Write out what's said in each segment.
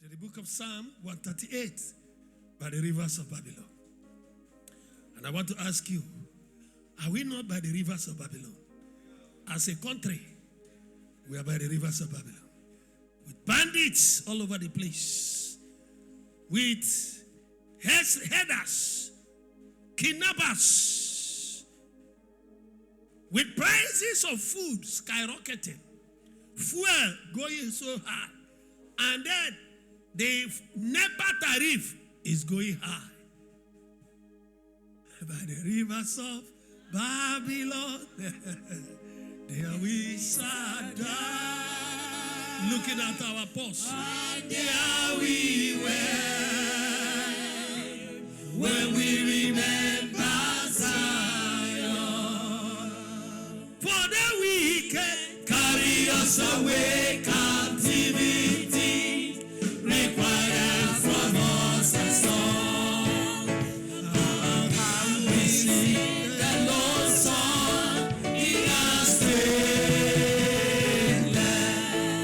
to the book of Psalm 138, by the rivers of Babylon. And I want to ask you, are we not by the rivers of Babylon? As a country, we are by the rivers of Babylon. With bandits all over the place. With headers, kidnappers. With prices of food skyrocketing. Fuel going so high. And then the NEPA tariff is going high. By the rivers of Babylon, there we sat down, looking at our pulse. And there we were, when we remember Zion. For the wicked carry us away, captivity required from us a song. How can we sing the Lord's song in a strange land?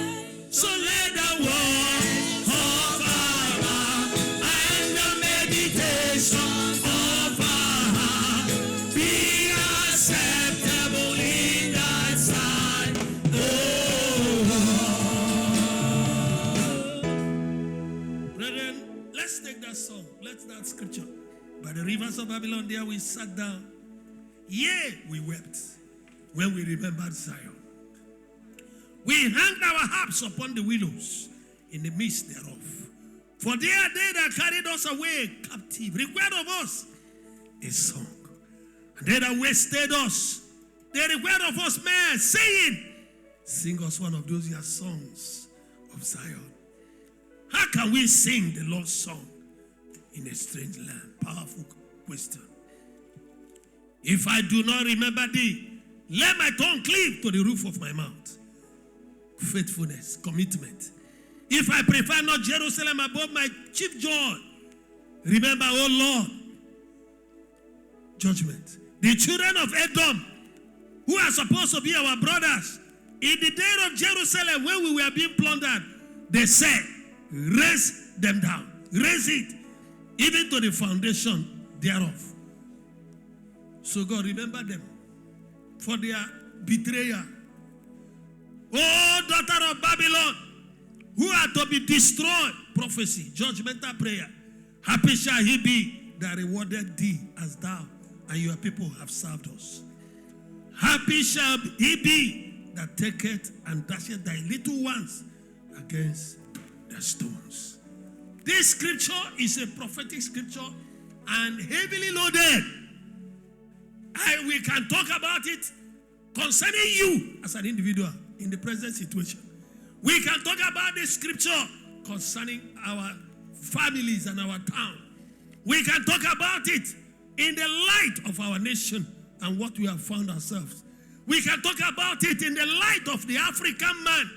So let the word of our mouth and the meditation of our heart be acceptable in thy sight, oh Lord. Brethren, let's take that song. Let's that scripture. By the rivers of Babylon, there we sat down. Yea, we wept when we remembered Zion. We hanged our harps upon the willows in the midst thereof. For they are they that carried us away captive, required of us a song. And they that wasted us, they required of us men, saying, sing us one of those your songs of Zion. How can we sing the Lord's song in a strange land? Powerful question. If I do not remember thee, let my tongue cleave to the roof of my mouth. Faithfulness, commitment. If I prefer not Jerusalem above my chief joy, remember, O Lord, judgment. The children of Edom, who are supposed to be our brothers, in the day of Jerusalem when we were being plundered, they said, raise them down, raise it, even to the foundation thereof. So God, remember them for their betrayal. Oh, daughter of Babylon, who are to be destroyed. Prophecy, judgmental prayer. Happy shall he be that rewarded thee as thou and your people have served us. Happy shall he be that taketh and dasheth thy little ones against the stones. This scripture is a prophetic scripture and heavily loaded. We can talk about it concerning you as an individual in the present situation. We can talk about this scripture concerning our families and our town. We can talk about it in the light of our nation and what we have found ourselves. We can talk about it in the light of the African man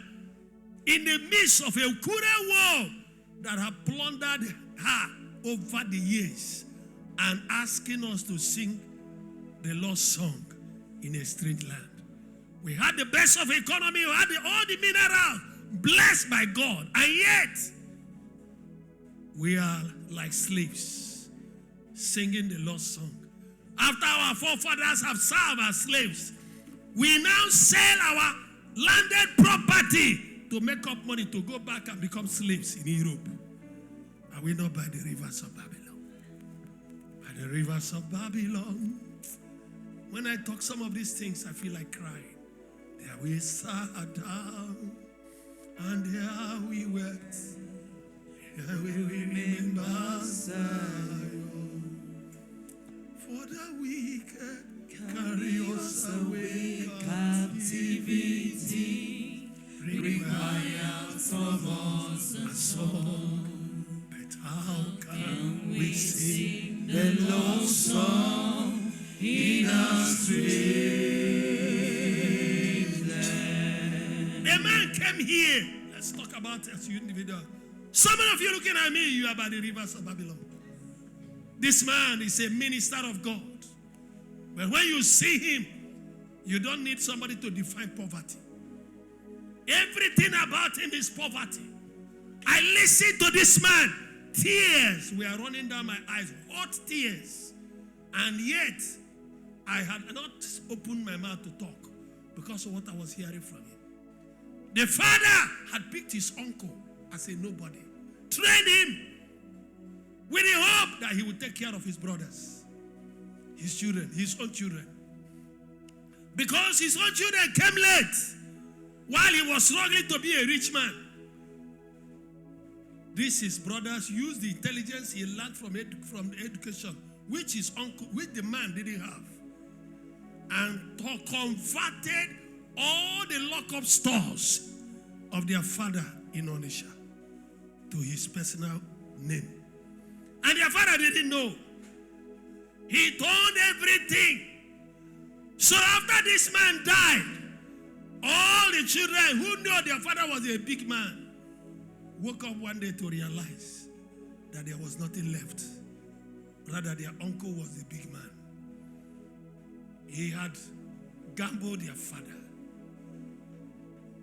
in the midst of a cruel war that have plundered her over the years and asking us to sing the Lord's song in a strange land. We had the best of economy, we had all the minerals, blessed by God, and yet we are like slaves singing the Lord's song. After our forefathers have served as slaves, we now sell our landed property to make up money to go back and become slaves in Europe. Are we not by the rivers of Babylon? By the rivers of Babylon. When I talk some of these things, I feel like crying. There we sat down, and there we wept. Here we remember Zion. For the wicked carry us away captivity, require from us a song. But how can we sing the Lord's song in a strange land? A man came here. Let's talk about it as you individual. Some of you looking at me, you are by the rivers of Babylon. This man is a minister of God. But when you see him, you don't need somebody to define poverty. Everything about him is poverty. I listened to this man. Tears were running down my eyes, hot tears. And yet, I had not opened my mouth to talk because of what I was hearing from him. The father had picked his uncle as a nobody, trained him with the hope that he would take care of his brothers, his children, his own children. Because his own children came late while he was struggling to be a rich man. These his brothers used the intelligence he learned from education, which his uncle, which the man didn't have, and converted all the lock-up stores of their father in Onitsha to his personal name. And their father didn't know. He told everything. So after this man died, all the children who knew their father was a big man woke up one day to realize that there was nothing left. Rather, their uncle was the big man. He had gambled their father.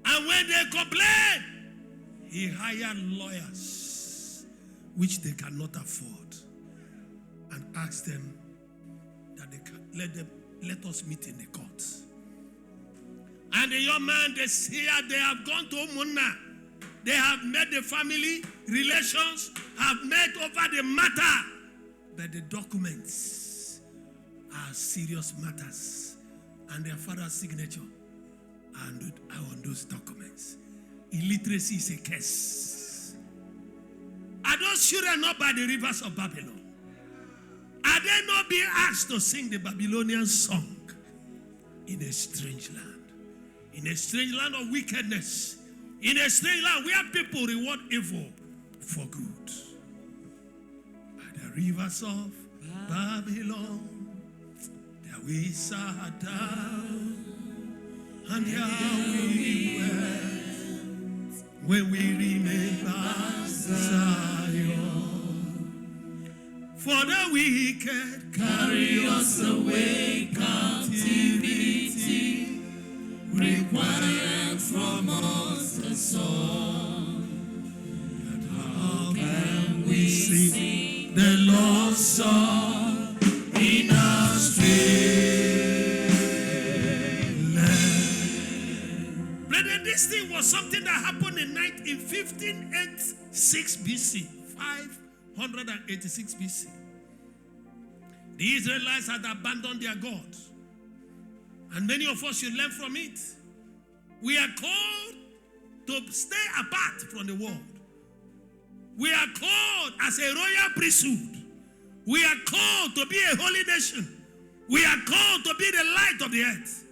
And when they complained, he hired lawyers, which they cannot afford, and asked them that they can let us meet in the court. And the young man, they have gone to Umunna. They have met the family relations, have met over the matter, but the documents are serious matters, and their father's signature and on those documents. Illiteracy is a curse. Are those children not by the rivers of Babylon? Are they not being asked to sing the Babylonian song in a strange land? In a strange land of wickedness. In a strange land where people reward evil for good. By the rivers of Babylon, there we sat down, and here we went, when we remember Zion. For the wicked carry us away, captivity, requiring from us a song. And how can we sing the love song in our strange land? Brethren, this thing was something that happened in 1586 BC, 586 BC. The Israelites had abandoned their God. And many of us should learn from it. We are called to stay apart from the world. We are called as a royal priesthood. We are called to be a holy nation. We are called to be the light of the earth.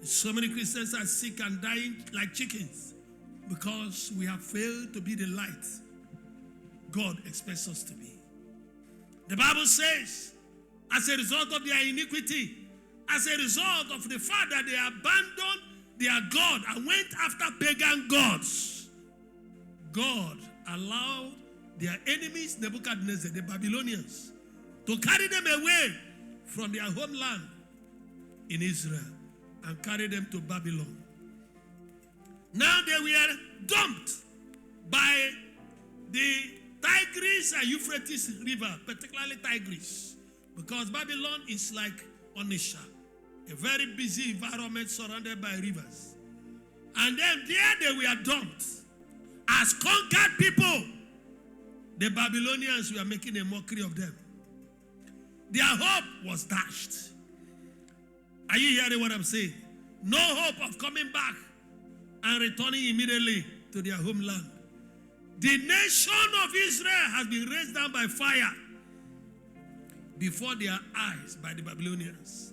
So many Christians are sick and dying like chickens because we have failed to be the light God expects us to be. The Bible says, as a result of their iniquity, as a result of the fact that they abandoned their God and went after pagan gods, God allowed their enemies, Nebuchadnezzar, the Babylonians, to carry them away from their homeland in Israel and carry them to Babylon. Now they were dumped by the Tigris and Euphrates River, particularly Tigris, because Babylon is like Onitsha, a very busy environment surrounded by rivers. And then there they were dumped. As conquered people, the Babylonians were making a mockery of them. Their hope was dashed. Are you hearing what I'm saying? No hope of coming back and returning immediately to their homeland. The nation of Israel has been raised down by fire before their eyes by the Babylonians.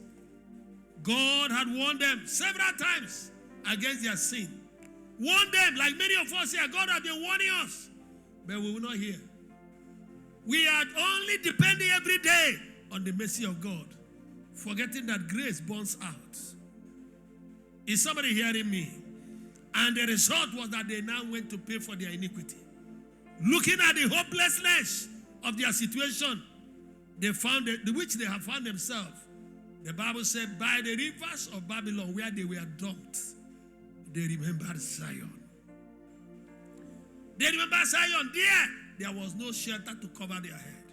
God had warned them several times against their sin. Warned them, like many of us here, God has been warning us, but we will not hear. We are only depending every day on the mercy of God, forgetting that grace burns out. Is somebody hearing me? And the result was that they now went to pay for their iniquity. Looking at the hopelessness of their situation, they found which they have found themselves. The Bible said, by the rivers of Babylon, where they were dumped, they remembered Zion. They remember Zion. There was no shelter to cover their head.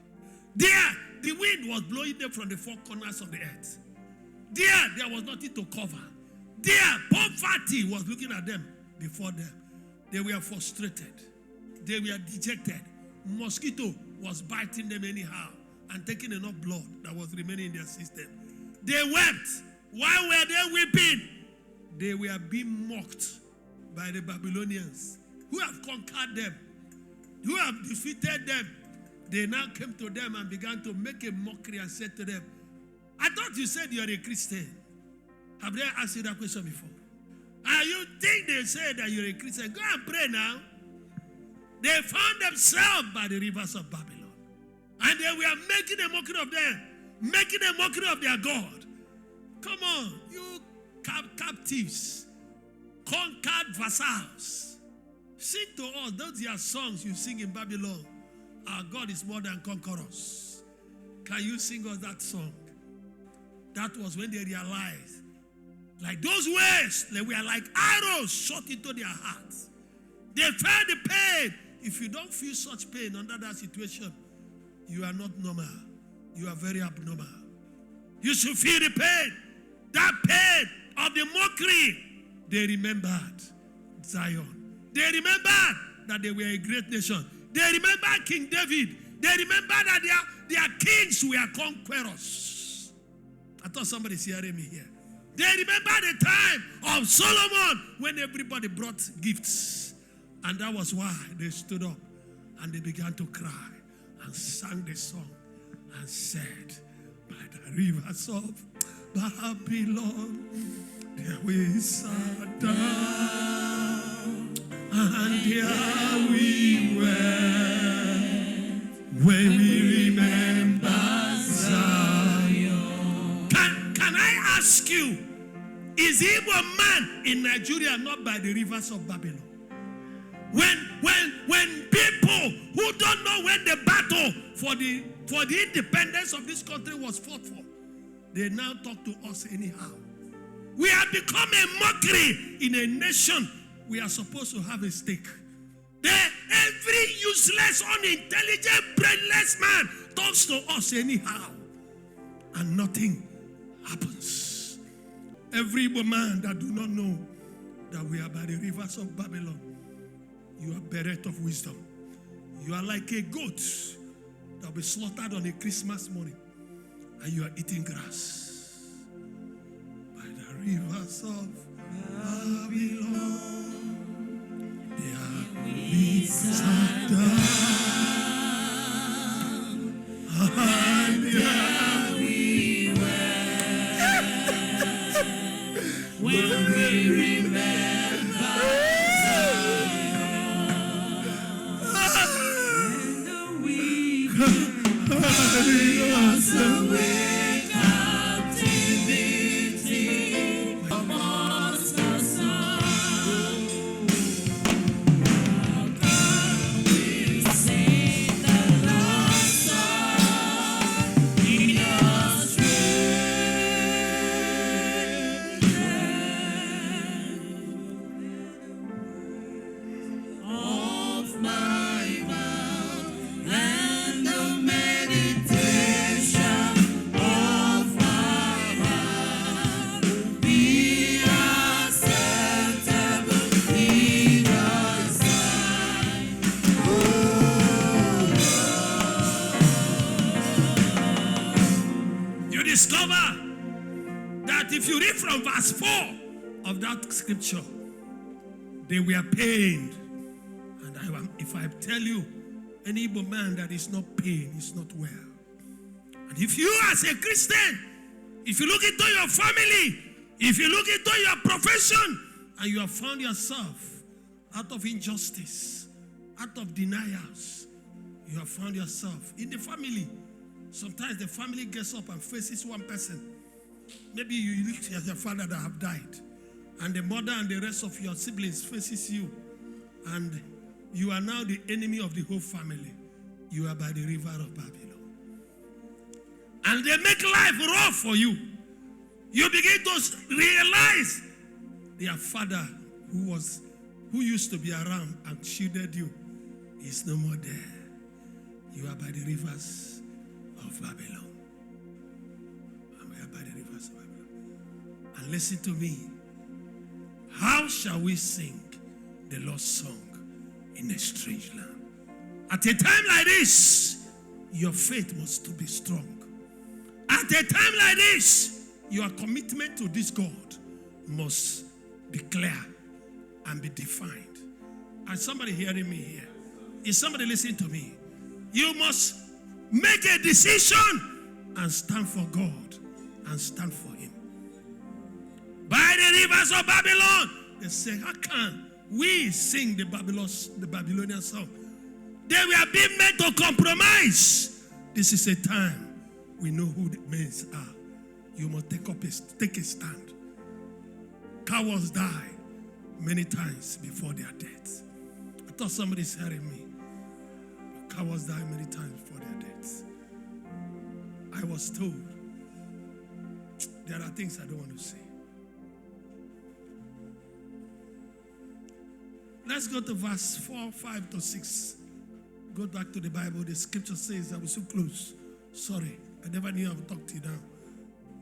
There, the wind was blowing them from the four corners of the earth. There was nothing to cover. There, poverty was looking at them before them. They were frustrated. They were dejected. Mosquito was biting them anyhow and taking enough blood that was remaining in their system. They wept. Why were they weeping? They were being mocked by the Babylonians who have conquered them, who have defeated them. They now came to them and began to make a mockery and said to them, I thought you said you're a Christian. Have they asked you that question before? And you think they said that you're a Christian? Go and pray now. They found themselves by the rivers of Babylon. And they were making a mockery of them, making a mockery of their God. Come on, you captives, conquered vassals. Sing to us. Those are songs you sing in Babylon. Our God is more than conquerors. Can you sing us that song? That was when they realized, like those words, they were like arrows shot into their hearts. They felt the pain. If you don't feel such pain under that situation, you are not normal. You are very abnormal. You should feel the pain. That pain of the mockery. They remembered Zion. They remembered that they were a great nation. They remembered King David. They remembered that their kings were conquerors. I thought somebody's hearing me here. They remember the time of Solomon when everybody brought gifts. And that was why they stood up and they began to cry and sang the song and said, by the rivers of Babylon, there we sat down and there we went when we remember Zion. Can I ask you, is Igbo man in Nigeria not by the rivers of Babylon? When people who don't know when the battle for the independence of this country was fought for, they now talk to us anyhow. We have become a mockery in a nation we are supposed to have a stake. Every useless, unintelligent, brainless man talks to us anyhow, and nothing happens. Every man that do not know that we are by the rivers of Babylon, you are bereft of wisdom. You are like a goat that will be slaughtered on a Christmas morning, and you are eating grass. By the rivers of Babylon, there we sat down, and there we went when we remember. Us away captivity amongst the sun. How can we sing the lost song in a strange land of my mouth and the meditation of my heart will be acceptable in thy sight, You discover that if you read from verse 4 of that scripture, they were pained. And if I tell you, any Igbo man that is not pain is not well. And if you as a Christian, if you look into your family, if you look into your profession, and you have found yourself out of injustice, out of denials, you have found yourself in the family. Sometimes the family gets up and faces one person. Maybe you look at your father that have died, and the mother and the rest of your siblings faces you, and you are now the enemy of the whole family. You are by the river of Babylon. And they make life rough for you. You begin to realize their father who used to be around and shielded you He's no more there. You are by the rivers of Babylon. And we are by the rivers of Babylon. And listen to me. How shall we sing the Lord's song in a strange land? At a time like this, your faith must be strong. At a time like this, your commitment to this God must be clear and be defined. And somebody hearing me here? Is somebody listening to me? You must make a decision and stand for God and stand for Him. By the rivers of Babylon, they say, how can we sing the Babylonian song? They were being made to compromise. This is a time we know who the men are. You must take a stand. Cowards die many times before their death. I thought somebody's hearing me. Cowards die many times before their deaths. I was told there are things I don't want to say. Let's go to verse 4, 5 to 6. Go back to the Bible. The scripture says, I was so close. Sorry, I never knew I would talk to you now.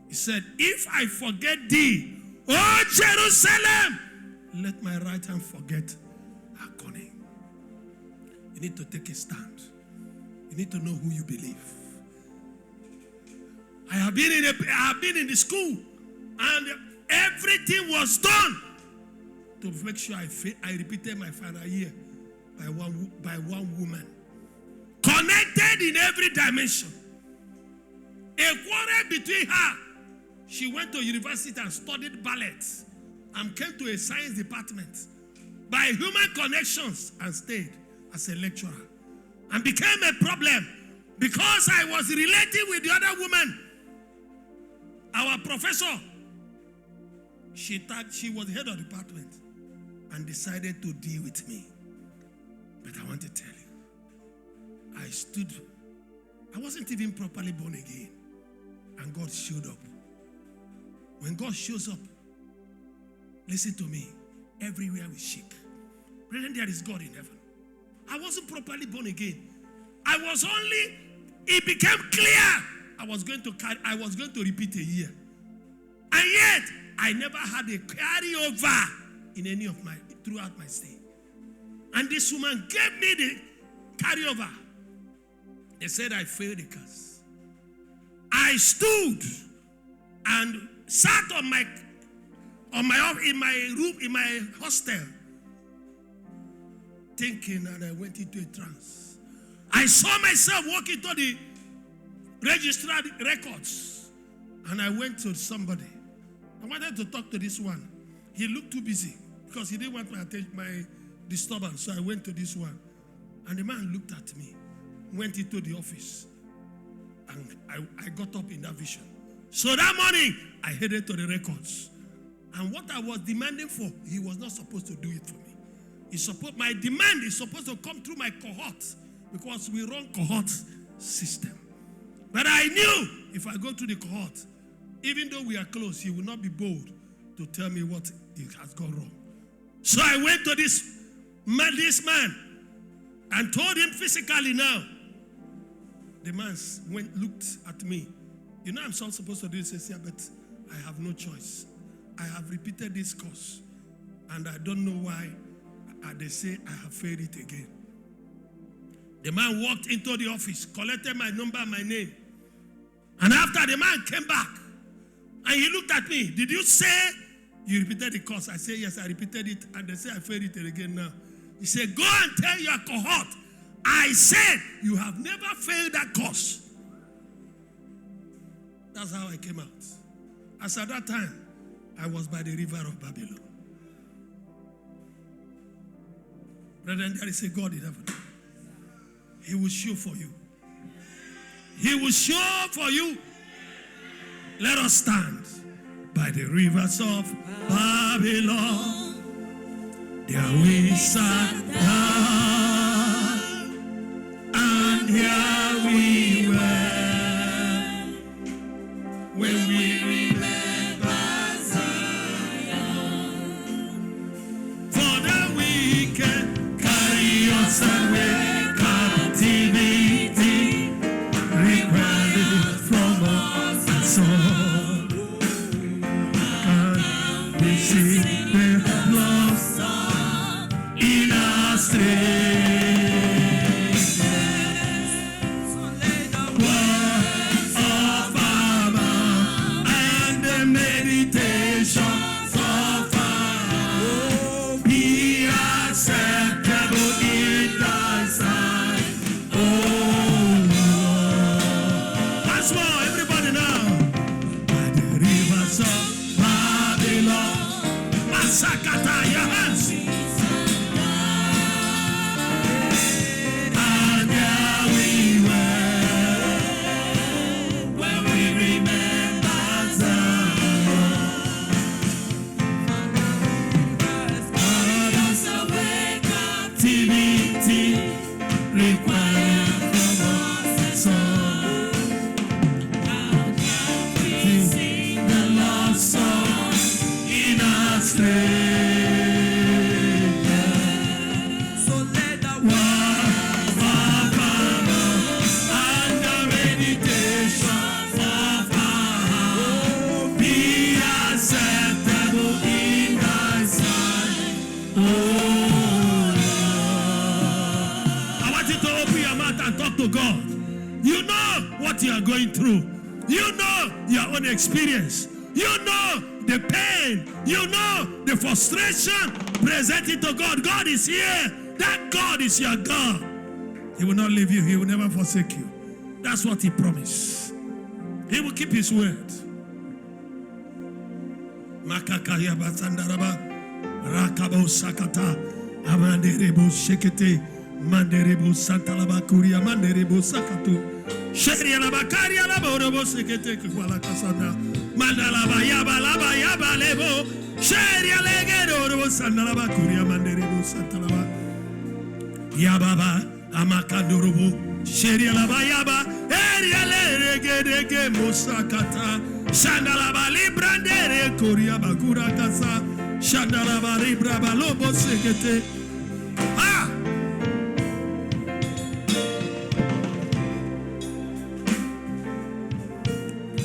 He said, if I forget thee, O Jerusalem, let my right hand forget her cunning. You need to take a stand. You need to know who you believe. I have been in the school, and everything was done to make sure I repeated my final year by one woman. Connected in every dimension. A quarrel between her. She went to university and studied ballet and came to a science department by human connections and stayed as a lecturer and became a problem because I was relating with the other woman. Our professor, she was head of the department and decided to deal with me. But I want to tell you, I wasn't even properly born again, and God showed up. When God shows up, listen to me, everywhere we shake. Brethren, there is God in heaven. I wasn't properly born again. It became clear I was going to repeat a year. And yet, I never had a carryover in throughout my stay. And this woman gave me the carryover. They said I failed the class. I stood and sat in my room, in my hostel, thinking, and I went into a trance. I saw myself walking to the registered records, and I went to somebody. I wanted to talk to this one. He looked too busy because he didn't want my disturbance, so I went to this one. And the man looked at me, went into the office, and I got up in that vision. So that morning, I headed to the records. And what I was demanding for, he was not supposed to do it for me. My demand is supposed to come through my cohort because we run cohort system. But I knew if I go to the cohort, even though we are close, he will not be bold to tell me what has gone wrong. So I went to this man and told him physically now. The man looked at me. You know I'm not supposed to do this, but I have no choice. I have repeated this course, and I don't know why they say I have failed it again. The man walked into the office, collected my number, my name. And after the man came back, and he looked at me. Did you say you repeated the course? I said, yes, I repeated it. And they say I failed it again now. He said, go and tell your cohort. I said, you have never failed that course. That's how I came out. As at that time, I was by the river of Babylon. Brethren, there is a God in heaven. He will show for you. He will show for you. Let us stand by the rivers of Babylon. There we sat down, and here we were, when we remember Zion. For the wicked carry us away. open your mouth and talk to God. You know what you are going through. You know your own experience. You know the pain. You know the frustration. Present it to God. God is here. That God is your God. He will not leave you. He will never forsake you. That's what he promised. He will keep his word. Makakaya basandaraba rakabo sakata amanderebo shekete manderebo santalaba kuria manderebo sakatu sheria la bakaria la borobo sekete kwala kasanda mandalaba yaba lebo sheria legero robo sandalaba kuria manderebo santalaba yababa amakandorobo sheria la bayaba eria legedege mosakata Shandalaba librandere koria bakura kasa Shandalaba libraba lobo sekete. Ah!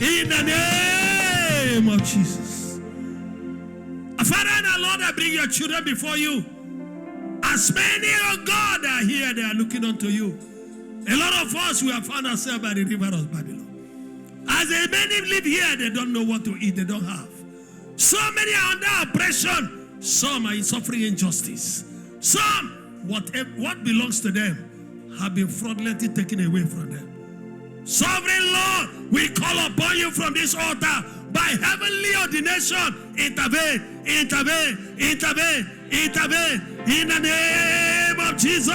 In the name of Jesus. Father and our Lord, I bring your children before you. As many, oh God, are here, they are looking unto you. A lot of us, we have found ourselves by the river of Babylon. As many live here, they don't know what to eat, they don't have. So many are under oppression. Some are suffering injustice. Some, what belongs to them, have been fraudulently taken away from them. Sovereign Lord, we call upon you from this altar by heavenly ordination. Intervene, intervene, intervene, intervene in the name of Jesus.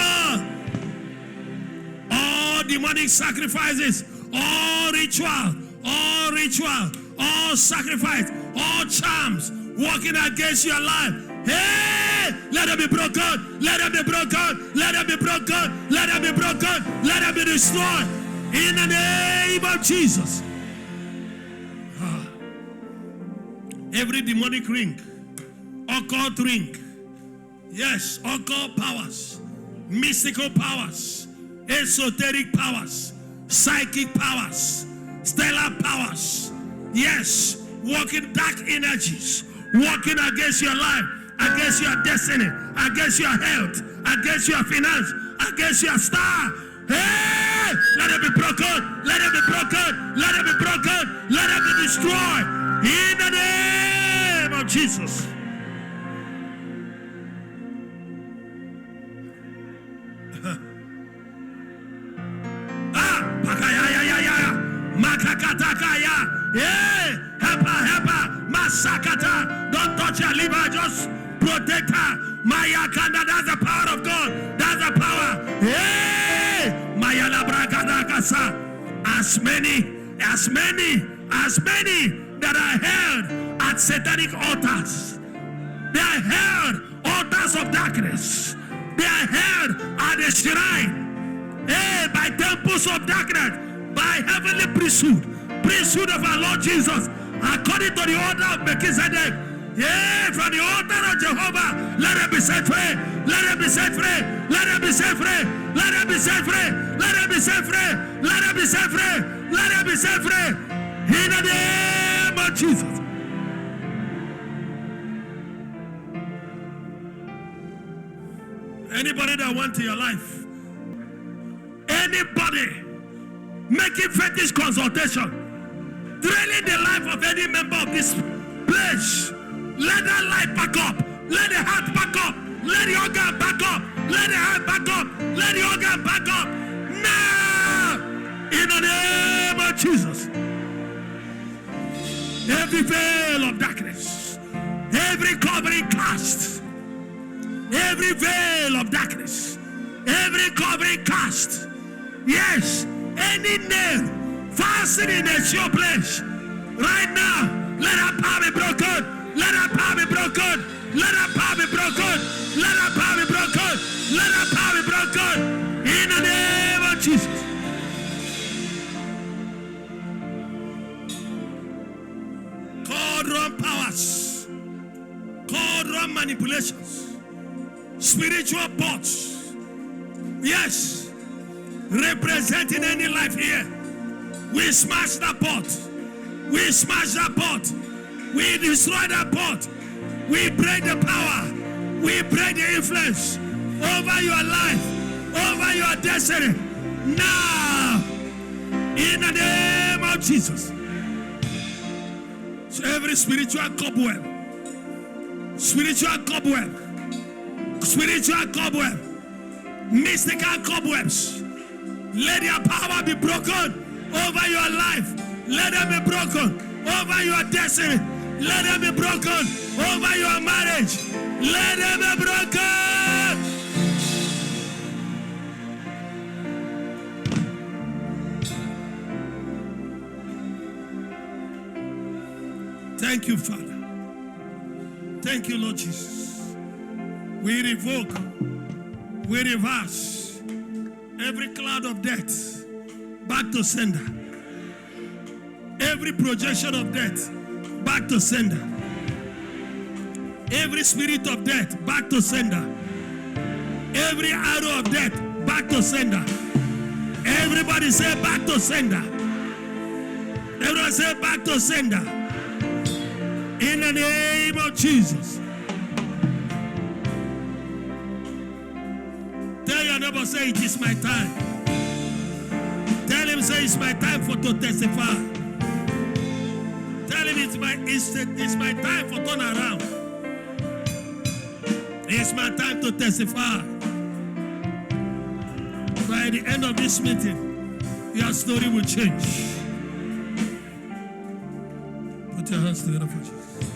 All demonic sacrifices, all ritual, all sacrifice, all charms working against your life. Hey, let them be broken, let them be broken, let them be broken, let them be broken, let them be destroyed in the name of Jesus. Every demonic ring, occult ring, yes, occult powers, mystical powers, esoteric powers, psychic powers, stellar powers, yes, working dark energies, working against your life, against your destiny, against your health, against your finance, against your star. Hey, let it be broken, let it be broken, let it be broken, let it be destroyed in the name of Jesus. Masakata, don't touch her liver, just protect her. Maya Kanda, that's the power of God. That's the power. Hey, Maya Labrakadakasa. As many that are held at satanic altars. They are held altars of darkness. They are held at the shrine. Hey, by temples of darkness, by heavenly priesthood of our Lord Jesus, according to the order of Melchizedek. Yeah, from the altar of Jehovah, let them be set free, let them be set free, let them be set free, let them be set free, let them be set free, let them be set free, let them be set free, in the name of Jesus. Anybody that wants your life, anybody making fetish consultation, draining the life of any member of this place, let that life back up, let the heart back up, let the organ back up, let the heart back up, let the organ back up, now, in the name of Jesus. Every veil of darkness, every covering cast, every veil of darkness, every covering cast, yes, any nail fastened in a sure place, right now, let that power be broken, let that power be broken, let that power be broken, let that power be broken, let that power be broken, in the name of Jesus. Called wrong powers, called wrong manipulations, spiritual bots, yes, representing any life here. We smash that pot. We smash that pot. We destroy that pot. We break the power. We break the influence over your life. over your destiny. Now, in the name of Jesus. So every spiritual cobweb, mystical cobwebs, let their power be broken over your life. Let them be broken over your destiny. Let them be broken over your marriage. Let them be broken. Thank you, Father. Thank you, Lord Jesus. We revoke, we reverse every cloud of death back to sender. Every projection of death back to sender. Every spirit of death back to sender. Every arrow of death back to sender. Everybody say back to sender. Everyone say back to sender. In the name of Jesus. Tell your neighbor, say it is my time. Tell him, say it's my time to testify. Tell him it's my time for turn around. It's my time to testify. By the end of this meeting, your story will change. Put your hands together for Jesus.